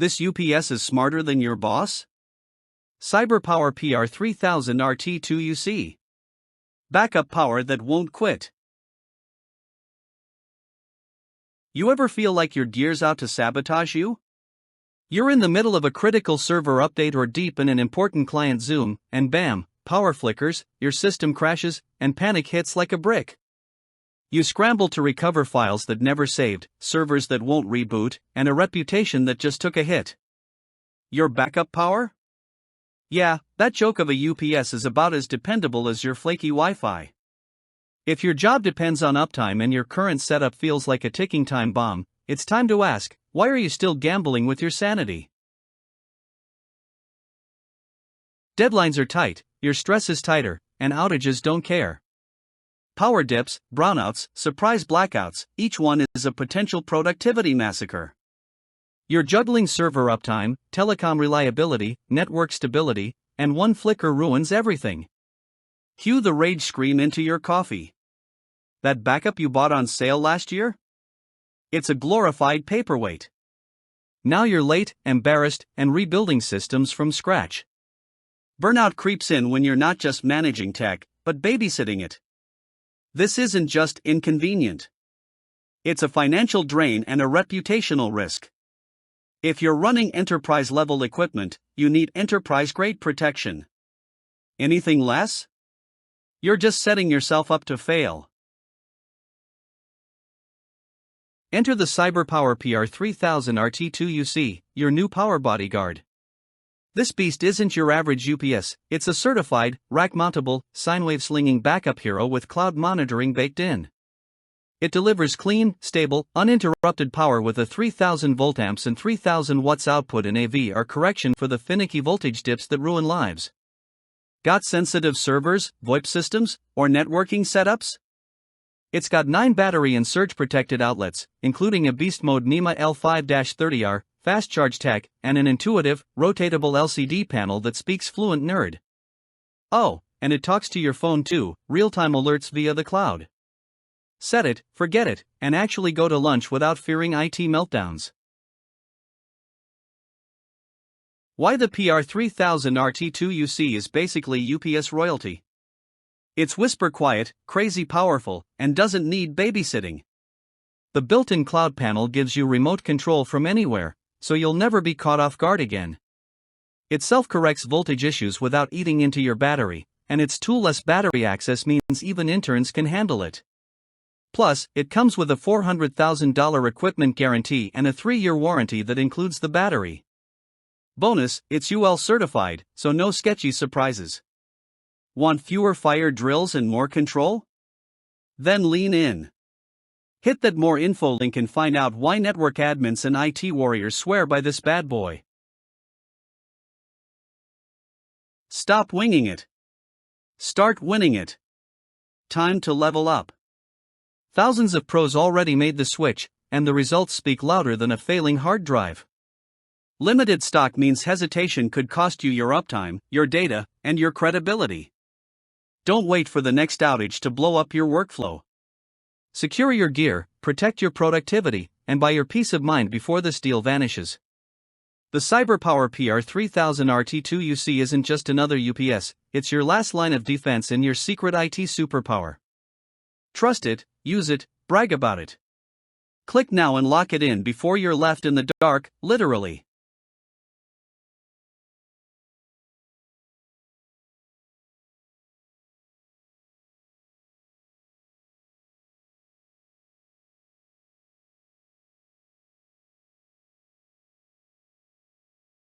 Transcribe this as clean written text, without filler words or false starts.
This UPS is smarter than your boss? CyberPower PR3000RT2UC. Backup power that won't quit. You ever feel like your gear's out to sabotage you? You're in the middle of a critical server update or deep in an important client Zoom, and bam, power flickers, your system crashes, and panic hits like a brick. You scramble to recover files that never saved, servers that won't reboot, and a reputation that just took a hit. Your backup power? Yeah, that joke of a UPS is about as dependable as your flaky Wi-Fi. If your job depends on uptime and your current setup feels like a ticking time bomb, it's time to ask, why are you still gambling with your sanity? Deadlines are tight, your stress is tighter, and outages don't care. Power dips, brownouts, surprise blackouts, each one is a potential productivity massacre. You're juggling server uptime, telecom reliability, network stability, and one flicker ruins everything. Cue the rage scream into your coffee. That backup you bought on sale last year? It's a glorified paperweight. Now you're late, embarrassed, and rebuilding systems from scratch. Burnout creeps in when you're not just managing tech, but babysitting it. This isn't just inconvenient. It's a financial drain and a reputational risk. If you're running enterprise-level equipment, you need enterprise-grade protection. Anything less? You're just setting yourself up to fail. Enter the CyberPower PR3000RT2UC, your new power bodyguard. This beast isn't your average UPS, it's a certified, rack-mountable, sine-wave-slinging backup hero with cloud monitoring baked in. It delivers clean, stable, uninterrupted power with a 3000 volt amps and 3000 watts output in AV correction for the finicky voltage dips that ruin lives. Got sensitive servers, VoIP systems, or networking setups? It's got 9 battery and surge-protected outlets, including a beast mode NEMA L5-30R, fast charge tech, and an intuitive, rotatable LCD panel that speaks fluent nerd. Oh, and it talks to your phone too, real-time alerts via the cloud. Set it, forget it, and actually go to lunch without fearing IT meltdowns. Why the PR3000RT2UC is basically UPS royalty. It's whisper quiet, crazy powerful, and doesn't need babysitting. The built-in cloud panel gives you remote control from anywhere, so you'll never be caught off guard again. It self-corrects voltage issues without eating into your battery, and its Toolless battery access means even interns can handle it. Plus, it comes with a $400,000 equipment guarantee and a 3-year warranty that includes the battery. Bonus, it's UL certified, so no sketchy surprises. Want fewer fire drills and more control? Then lean in. Hit that more info link and find out why network admins and IT warriors swear by this bad boy. Stop winging it. Start winning it. Time to level up. Thousands of pros already made the switch, and the results speak louder than a failing hard drive. Limited stock means hesitation could cost you your uptime, your data, and your credibility. Don't wait for the next outage to blow up your workflow. Secure your gear, protect your productivity, and buy your peace of mind before this deal vanishes. The CyberPower PR3000RT2UC isn't just another UPS, it's your last line of defense and your secret IT superpower. Trust it, use it, brag about it. Click now and lock it in before you're left in the dark, literally.